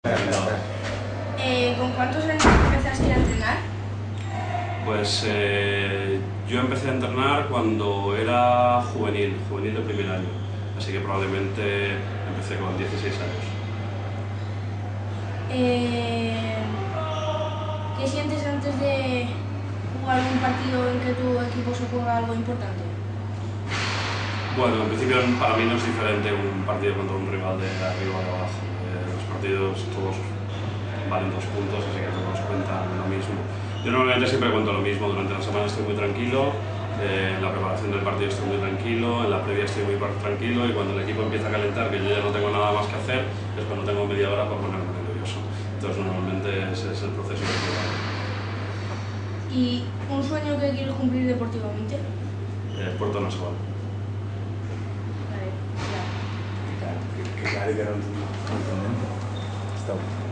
¿Con cuántos años empezaste a entrenar? Pues yo empecé a entrenar cuando era juvenil de primer año, así que probablemente empecé con 16 años. ¿Qué sientes antes de jugar un partido en que tu equipo se juega algo importante? Bueno, en principio para mí no es diferente un partido contra un rival de arriba o de abajo. Los partidos todos valen 2 puntos, así que todos cuentan lo mismo. Yo normalmente siempre cuento lo mismo, durante la semana estoy muy tranquilo, en la preparación del partido estoy muy tranquilo, en la previa estoy muy tranquilo y cuando el equipo empieza a calentar, que yo ya no tengo nada más que hacer, es cuando tengo media hora para ponerme nervioso. Entonces normalmente ese es el proceso que llevo. ¿Y un sueño que quieres cumplir deportivamente? Puerto Nacional. Vale, ya. Que claro que no entendemos. Está bueno.